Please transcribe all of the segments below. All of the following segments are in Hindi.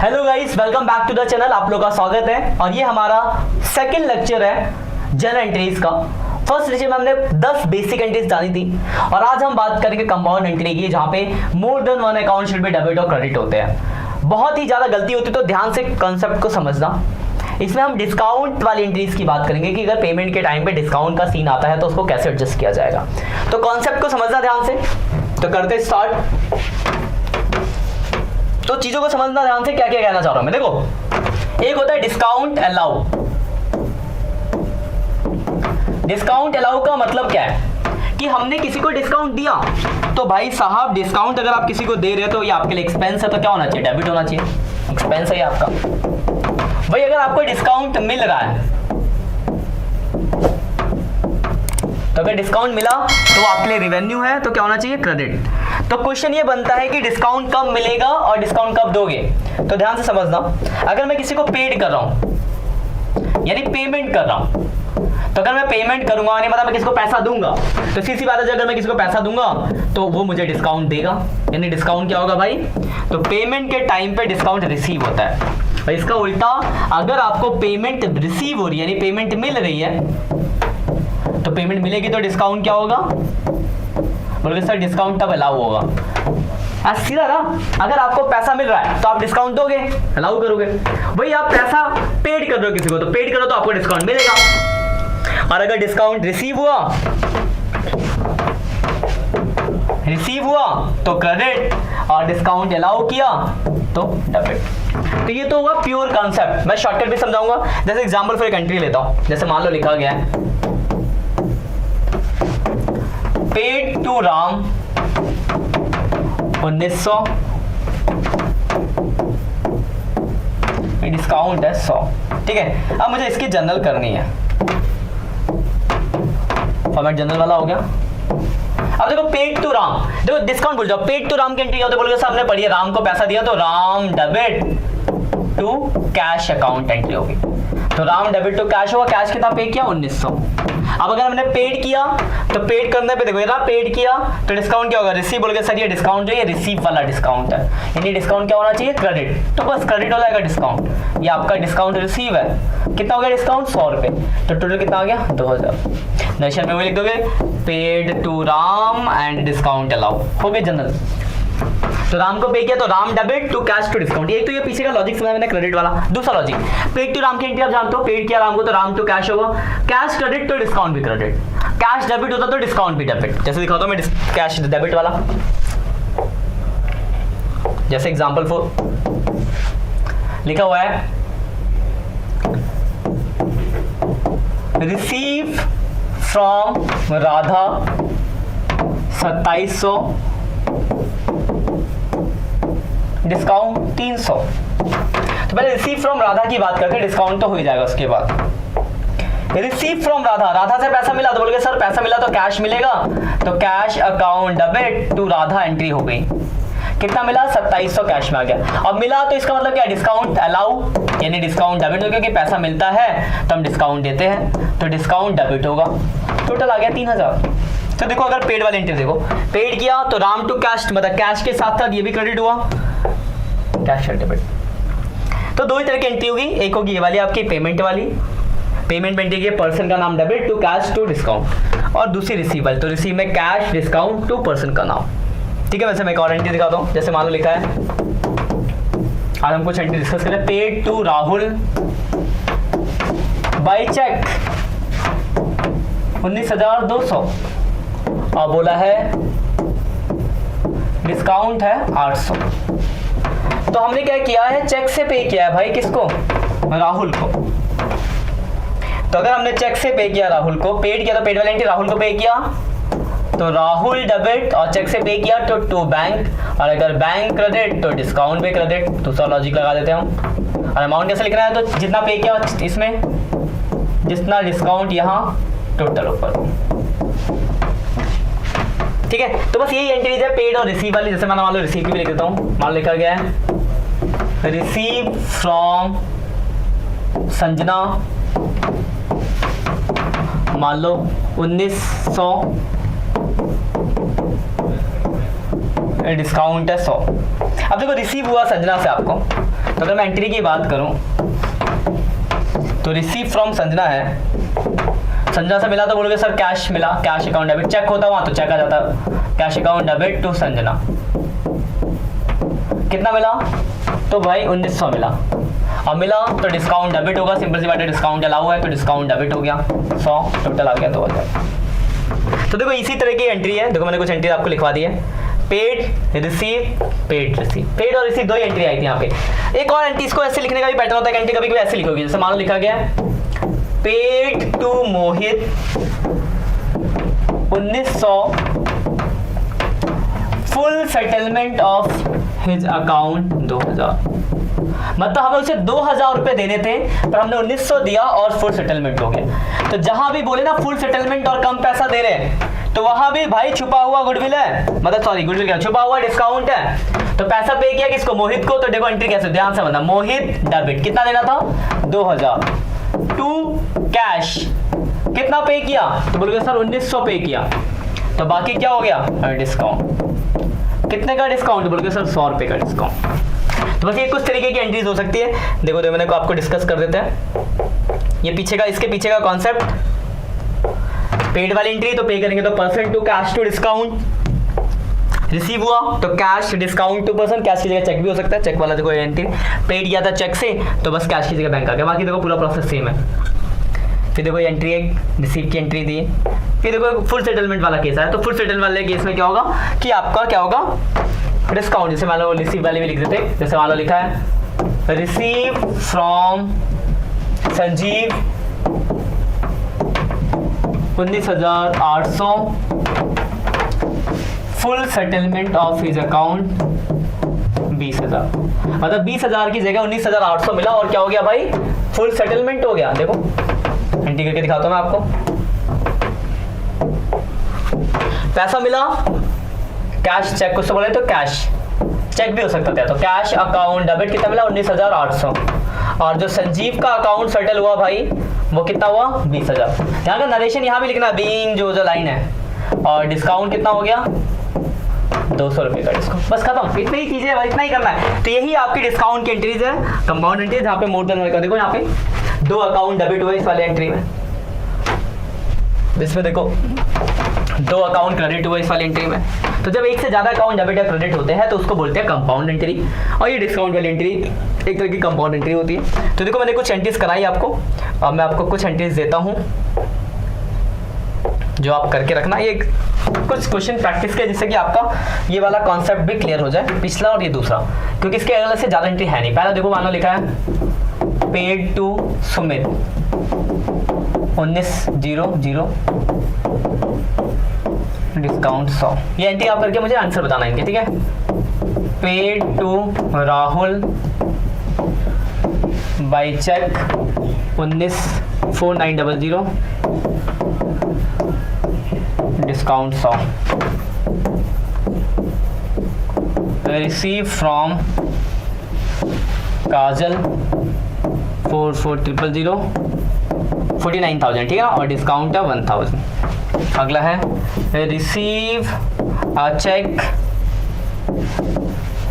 Hello guys, welcome back to the channel. आप लोग का स्वागत है और ये हमारा सेकंड लेक्चर है जनरल एंट्रीज का। फर्स्ट लेक्चर में हमने 10 बेसिक एंट्रीज जानी थी और आज हम बात करेंगे कंपाउंड एंट्री की, जहां पे more than one account should be debit और क्रेडिट होते हैं। बहुत ही ज्यादा गलती होती है, तो ध्यान से कंसेप्ट को समझना। इसमें हम डिस्काउंट वाली एंट्रीज की बात करेंगे कि अगर पेमेंट के टाइम पे डिस्काउंट का सीन आता है तो उसको कैसे एडजस्ट किया जाएगा। तो कॉन्सेप्ट को समझना ध्यान से। तो करते स्टार्ट। तो चीजों को समझना ध्यान से, क्या क्या कहना चाह रहा हूं मैं। देखो, एक होता है डिस्काउंट अलाउ। डिस्काउंट अलाउ का मतलब क्या है कि हमने किसी को डिस्काउंट दिया, तो भाई साहब डिस्काउंट अगर आप किसी को दे रहे हो तो ये आपके लिए एक्सपेंस है, तो क्या होना चाहिए? डेबिट होना चाहिए। एक्सपेंस है ये आपका। भाई अगर आपको डिस्काउंट मिल रहा है, तो अगर डिस्काउंट मिला तो आपके लिए रेवेन्यू है, तो क्या होना चाहिए? क्रेडिट। तो क्वेश्चन ये बनता है कि डिस्काउंट कब मिलेगा और डिस्काउंट कब दोगे। तो ध्यान से समझना, अगर मैं किसी को पेड कर रहा हूं यानी पेमेंट कर रहा हूं, तो अगर मैं पेमेंट करूंगा यानी मतलब मैं किसी को पैसा दूंगा, तो सीधी बात है अगर मैं किसी को पैसा दूंगा तो वो मुझे डिस्काउंट देगा। यानी डिस्काउंट क्या होगा भाई? तो पेमेंट के टाइम पे डिस्काउंट रिसीव होता है। और इसका उल्टा, अगर आपको पेमेंट रिसीव हो रही है यानी पेमेंट मिल रही है, तो पेमेंट मिलेगी तो डिस्काउंट क्या होगा? बोलोगे सर डिस्काउंट तब अलाउ होगा। सीधा ना, अगर आपको पैसा मिल रहा है तो आप डिस्काउंट दोगे, अलाउ करोगे। वही आप पैसा पेड कर रहे हो किसी को, तो पेड करो तो आपको डिस्काउंट मिलेगा। और अगर डिस्काउंट रिसीव हुआ तो क्रेडिट, और डिस्काउंट अलाउ किया तो डेबिट। तो ये तो होगा प्योर कॉन्सेप्ट। मैं शॉर्टकट भी समझाऊंगा। जैसे एग्जांपल फॉर एक एंट्री लेता हूं। जैसे मान लो लिखा गया है पेड टू राम 1900, डिस्काउंट है 100। ठीक है, अब मुझे इसकी जनरल करनी है। फॉर्मेट जनरल वाला हो गया। अब देखो पेड टू राम, देखो डिस्काउंट भूल जाओ, पेड टू राम की एंट्री होती है। बोलोगे साहब ने पढ़ी है, राम को पैसा दिया तो Ram debit to cash account entry होगी। तो राम डेबिट टू कैश होगा। कैश कितना पे किया? 1900। अब अगर हमने पेड किया तो पेड करने पे देखो, पेड किया तो डिस्काउंट क्या होगा? रिसीव। बोलोगे सर ये डिस्काउंट जो है रिसीव वाला डिस्काउंट है, यानी डिस्काउंट क्या होना चाहिए? क्रेडिट। तो बस क्रेडिट हो जाएगा डिस्काउंट। ये आपका डिस्काउंट रिसीव है। कितना हो गया डिस्काउंट? 100 रुपए। तो टोटल कितना आ गया? 2000। नेशन में वो लिख दोगे paid to Ram and discount allow. हो गया जनरल। तो राम को पे किया तो Ram debit to cash to discount. एक तो ये पीछे का लॉजिक समझा मैंने, क्रेडिट वाला। दूसरा लॉजिक, पेड टू राम की एंट्री आप जानते हो, पेड किया राम को तो राम टू कैश होगा। कैश क्रेडिट तो डिस्काउंट भी क्रेडिट। कैश डेबिट होता तो डिस्काउंट भी डेबिट। जैसे दिखाता हूं मैं कैश डेबिट वाला। जैसे एग्जांपल 4 लिखा हुआ है रिसीव फ्रॉम राधा 2700, डिस्काउंट 300। तो पहले रिसीव फ्रॉम राधा की बात करते हैं, डिस्काउंट तो हो ही जाएगा उसके बाद। रिसीव फ्रॉम राधा, राधा से पैसा मिला तो बोलोगे सर पैसा मिला तो कैश मिलेगा, तो cash account debit to Radha entry हो गई। कितना मिला? 2700 कैश में आ गया। अब मिला तो इसका मतलब क्या? डिस्काउंट अलाउ, यानी डिस्काउंट डेबिट हो, क्योंकि पैसा मिलता है तो हम डिस्काउंट देते हैं, तो डिस्काउंट डेबिट होगा। टोटल आ गया 3000। तो देखो अगर पेड वाली एंट्री देखो, पेड किया तो राम टू कैश, मतलब कैश के साथ साथ ये भी क्रेडिट हुआ, कैश डेबिट। तो दो ही तरह की एंट्री होगी। एक होगी ये वाली आपकी पेमेंट वाली, पेमेंट में एंट्री की पर्सन का नाम debit to cash to discount, और दूसरी रिसीव वाली, तो रिसीव में कैश डिस्काउंट टू पर्सन का नाम। ठीक है, वैसे मैं एक और एंट्री दिखाता हूँ। जैसे मान लो लिखा है, आज हम कुछ एंट्री डिस्कस करें। Paid to Rahul by cheque 19,200, और बोला है डिस्काउंट है 800। तो हमने क्या किया है? चेक से पे किया है भाई, किसको? राहुल को। तो अगर हमने चेक से पे किया राहुल को, पेड किया तो पेड वाली एंट्री राहुल को पे किया, तो राहुल डेबिट, और चेक से पे किया तो टू बैंक, और अगर बैंक क्रेडिट तो डिस्काउंट पे क्रेडिट। दूसरा लॉजिक लगा देते हैं हम। और अमाउंट कैसे लिखना है? तो जितना पे किया इसमें, जितना डिस्काउंट यहाँ, टोटल ऊपर। ठीक है, तो बस यही एंट्रीज है पेड और रिसीव वाली। जैसे मैंने मान लो रिसीव की भी लिख देता हूँ। मान लिखा गया है रिसीव फ्रॉम संजना, मान लो 1900, डिस्काउंट है 100। अब देखो रिसीव हुआ संजना से आपको, तो अगर मैं एंट्री की बात करूं तो रिसीव फ्रॉम संजना है, संजना से मिला तो बोलोगे सर कैश मिला, कैश अकाउंट डेबिट, चेक होता वहां तो चेक आ जाता, cash account debit to Sanjana, कितना मिला तो भाई 1900 मिला, अब मिला तो डिस्काउंट डेबिट होगा, सिंपल सी बात है, डिस्काउंट अलाउ है तो डिस्काउंट डेबिट हो गया, 100 टोटल आ गया 2000। तो देखो इसी तरह की एंट्री है, देखो मैंने कुछ एंट्री आपको लिखवा दी है, paid receive, paid receive, paid और रिसीव दो ही एंट्री आई थी यहाँ पे। एक और एंट्री, इसको ऐसे लिखने का भी पैटर्न होता है, एंट्री कभी कभी ऐसे लिखोगी, जैसे मान लो लिखा गया है paid to Mohit 1900 full settlement of his account 2000, मतलब हमें उसे 2000 रुपए देने थे पर हमने 1900 दिया और फुल सेटलमेंट हो गया। तो जहां भी बोले ना फुल सेटलमेंट और कम पैसा दे रहे हैं तो वहां भी भाई छुपा हुआ गुडविल है, मतलब सॉरी गुडविल क्या, छुपा हुआ डिस्काउंट है। तो पैसा पे किया किसको, मोहित को, तो देखो एंट्री कैसे, ध्यान से बना, मोहित डेबिट, कितना देना था 2000 टू कैश, कितना पे किया तो बोलोगे सर 1900 पे किया, तो बाकी क्या हो गया डिस्काउंट, कितने का डिस्काउंट बोलोगे सर 100 रुपए का डिस्काउंट। तो बस ये कुछ तरीके की एंट्रीज हो सकती है। देखो मैंने को आपको डिस्कस कर देते हैं, ये पीछे का, इसके पीछे का कॉन्सेप्ट, पेड वाली एंट्री तो पे करेंगे तो percent to cash to discount, receive हुआ तो cash discount to person, cash की जगह चेक भी हो सकता है, चेक वाला देखो एंट्री, पेड किया था चेक से तो बस कैश की जगह बैंक आ गया, बाकी देखो पूरा प्रोसेस सेम है। फिर देखो ये एंट्री एक रिसीव की एंट्री दी, फिर देखो फुल सेटलमेंट वाला केस है, तो फुल सेटलमेंट वाले केस में क्या होगा कि आपका क्या होगा डिस्काउंट, जैसे मान लो रिसीव वाले भी लिख देते, जैसे मान लो लिखा है receive from Sanjeev 19,800 full settlement of his account 20,000, मतलब 20,000 की जगह 19,800 मिला और क्या हो गया भाई फुल सेटलमेंट हो गया। देखो एंट्री करके दिखाता हूं मैं आपको, पैसा मिला कैश चेक कुछ तो बोले तो कैश चेक भी हो सकता था, तो कैश अकाउंट डेबिट कितना मिला 19,800, और जो संजीव का अकाउंट सेटल हुआ भाई वो कितना हुआ 20,000। यहाँ का नरेशन यहाँ भी लिखना बीइंग जो लाइन है, और डिस्काउंट कितना हो गया 200 रुपए का डिस्काउंट, बस खत्म, इतनी ही चीजें, इतना ही करना है। तो यही आपकी डिस्काउंट की एंट्रीज है, कंपाउंड एंट्रीज, जहाँ पे मोर देन का देखो यहाँ पे 2 अकाउंट डेबिट हुए इस वाले एंट्री में, इसमें देखो 2 अकाउंट क्रेडिट हुआ इस वाली एंट्री में। तो जब एक से ज्यादा अकाउंट डेबिट या क्रेडिट होते हैं तो उसको बोलते हैं कंपाउंड एंट्री, और ये डिस्काउंट वाली एंट्री एक तरह की कंपाउंड एंट्री होती है। तो देखो मैंने कुछ एंट्रीज कराई आपको, अब मैं आपको कुछ एंट्रीज देता हूँ जो आप करके रखना, ये कुछ क्वेश्चन प्रैक्टिस के, जिससे कि आपका ये वाला कॉन्सेप्ट भी क्लियर हो जाए, पिछला और ये दूसरा, क्योंकि इसके अलग से ज्यादा एंट्री है नहीं। पहला देखो मान लो लिखा है पेड टू सुमित 19,000 डिस्काउंट 100, ये एंट्री आप करके मुझे आंसर बताना है, ठीक है। Paid to Rahul by cheque 19,4,900 discount 100, receive from Kajal 4,4,000 49,000, ठीक है, और डिस्काउंट है 1,000। अगला है receive a cheque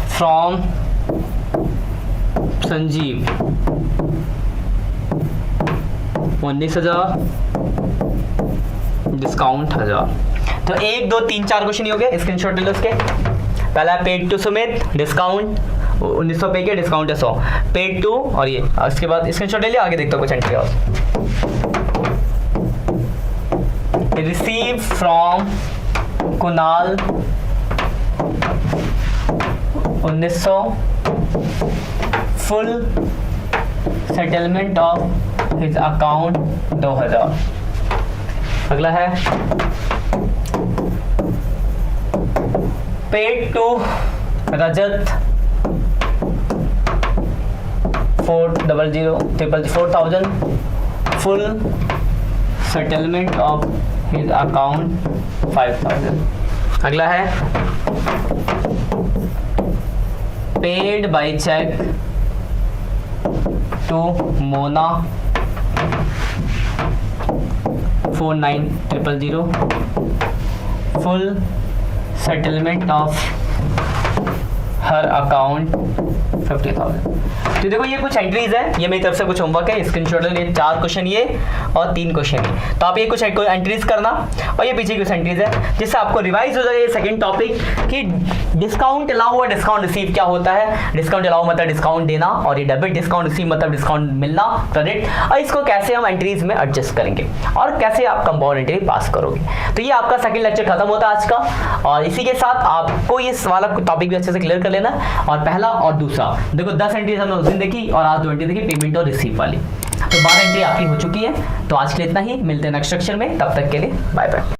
from Sanjeev 19,000 discount 1,000। तो 1 2 3 4 क्वेश्चन ही हो गए, स्क्रीनशॉट ले लो इसके। पहला पेड टू सुमित डिस्काउंट 1900 पे किया, डिस्काउंट है 100, पेड टू, और ये इसके बाद स्क्रीनशॉट ले लिया, आगे देखता हूँ कुछ एंट्री और। Receive from Kunal 1900 full settlement of his account 2000। अगला है paid to Rajat 4,000 full settlement of his account 5,000। अगला है paid by cheque to Mona 4,900 full settlement of her account 50,000। तो देखो ये कुछ एंट्रीज है, ये मेरी तरफ से कुछ होमवर्क है, स्क्रीनशॉट ले, 4 क्वेश्चन ये और 3 क्वेश्चन ये। तो आप ये कुछ एंट्रीज करना और ये पीछे कुछ एंट्रीज है जिससे आपको रिवाइज हो जाएगा ये सेकंड टॉपिक कि डिस्काउंट अलाउ और डिस्काउंट रिसीव क्या होता है। डिस्काउंट अलाउ मतलब डिस्काउंट देना और ये डेबिट डिस्काउंट रिसीव मतलब डिस्काउंट मिलना, क्रेडिट, और इसको कैसे हम एंट्रीज में एडजस्ट करेंगे और कैसे आप कंपाउंड एंट्री पास करोगे। तो ये आपका सेकंड लेक्चर खत्म होता है आज का, और इसी के साथ आपको ये वाला टॉपिक भी अच्छे से क्लियर कर लेना। और पहला और दूसरा देखो 10 एंट्रीज हमने उस दिन देखी और आज 2 एंट्री देखी पेमेंट और रिसीव वाली, तो 12 एंट्री आपकी हो चुकी है। तो आज के लिए इतना ही, मिलते हैं नेक्स्ट सेक्शन में, तब तक के लिए बाय बाय।